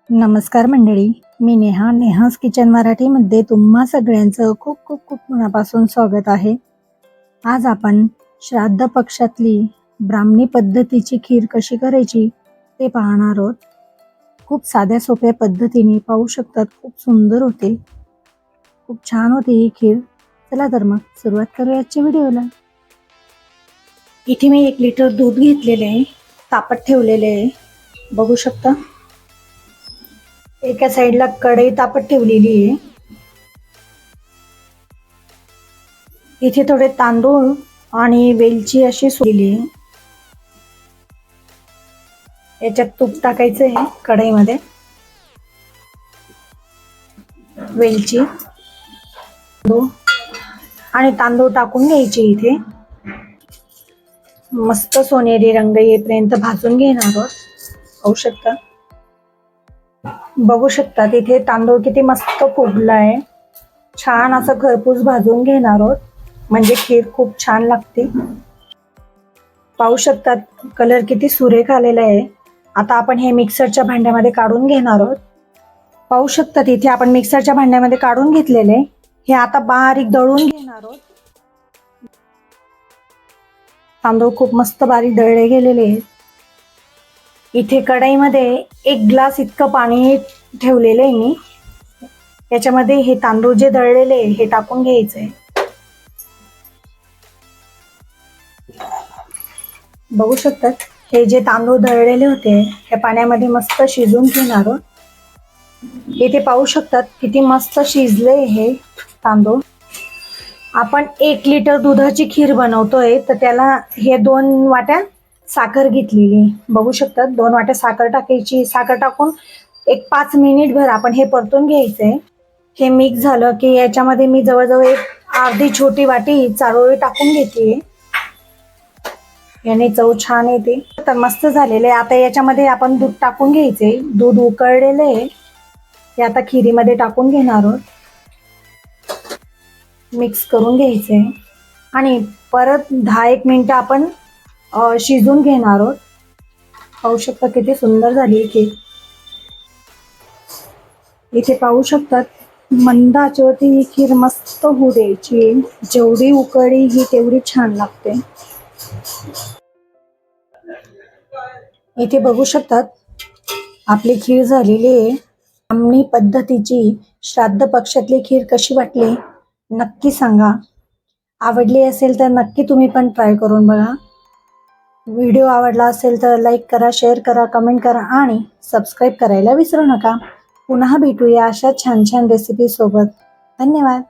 नमस्कार मंडळी, मी नेहाज किचन मराठीमध्ये तुम्हा सगळ्यांचं खूप खूप खूप मनापासून स्वागत आहे. आज आपण श्राद्ध पक्षातली ब्राह्मणी पद्धतीची खीर कशी करायची ते पाहणार आहोत. खूप साध्या सोप्या पद्धतीने पाहू शकतात, खूप सुंदर होते, खूप छान होती ही खीर. चला तर मग सुरुवात करूया आजच्या व्हिडिओला. इथे मी 1 लिटर दूध घेतलेले आहे, तापत ठेवलेले आहे, बघू शकता. एका साईडला कढई तापत ठेवलेली आहे. इथे थोडे तांदूळ आणि वेलची अशी सोडली आहे. याच्यात तूप टाकायचं आहे कढईमध्ये. वेलची आणि तांदूळ टाकून घ्यायचे. इथे मस्त सोनेरी रंग येईपर्यंत भाजून घेणार आहोत. पाहू शकता, बघू शकता तिथे तांदूळ किती मस्त फुगला आहे. छान असं खरपूस भाजून घेणार आहोत, म्हणजे खीर खूप छान लागते. पाहू शकतात कलर किती सुरेख आलेला आहे. आता आपण हे मिक्सरच्या भांड्यामध्ये काढून घेणार आहोत. पाहू शकतात इथे आपण मिक्सरच्या भांड्यामध्ये काढून घेतलेले. हे आता बारीक दळून घेणार आहोत. तांदूळ खूप मस्त बारीक दळले गेलेले आहेत. इथे कढईमध्ये 1 ग्लास इतकं पाणी ठेवलेलं आहे मी. याच्यामध्ये हे तांदूळ जे दळलेले हे टाकून घ्यायचंय. बघू शकतात हे जे तांदूळ दळलेले होते हे पाण्यामध्ये मस्त शिजून घेणार आहोत. इथे पाहू शकतात किती मस्त शिजले हे तांदूळ. आपण 1 लिटर दुधाची खीर बनवतोय, तर त्याला हे 2 वाट्या साखर घेतलेली. बघू शकतात 2 वाट्या साखर टाकायची. साखर टाकून एक 5 मिनिट भर आपण हे परतून घ्यायचंय. हे मिक्स झालं की याच्यामध्ये मी जवळजवळ एक अर्धी छोटी वाटी चारोळी टाकून घेते. याने चव छान येते. तर मस्त झालेले. आता याच्यामध्ये आपण दूध टाकून घ्यायचे. दूध उकळलेलं आहे, हे आता खिरीमध्ये टाकून घेणार आहोत. मिक्स करून घ्यायचे आणि परत 10-1 मिनिटं आपण शिजून घेणार आहोत. पाहू शकता किती सुंदर झाली खीर. इथे पाहू शकतात मंद आचेवरती ही खीर मस्त होऊ द्यायची. जेवढी उकळी ही तेवढी छान लागते. इथे बघू शकतात आपली खीर झालेली आहे. ब्राह्मणी पद्धतीची श्राद्ध पक्षातली खीर कशी वाटली नक्की सांगा. आवडली असेल तर नक्की तुम्ही पण ट्राय करून बघा. व्हिडिओ आवडला असेल तर लाईक करा, शेअर करा, कमेंट करा आणि सबस्क्राईब करायला विसरू नका. पुन्हा भेटूया अशा छान छान रेसिपी सोबत. धन्यवाद.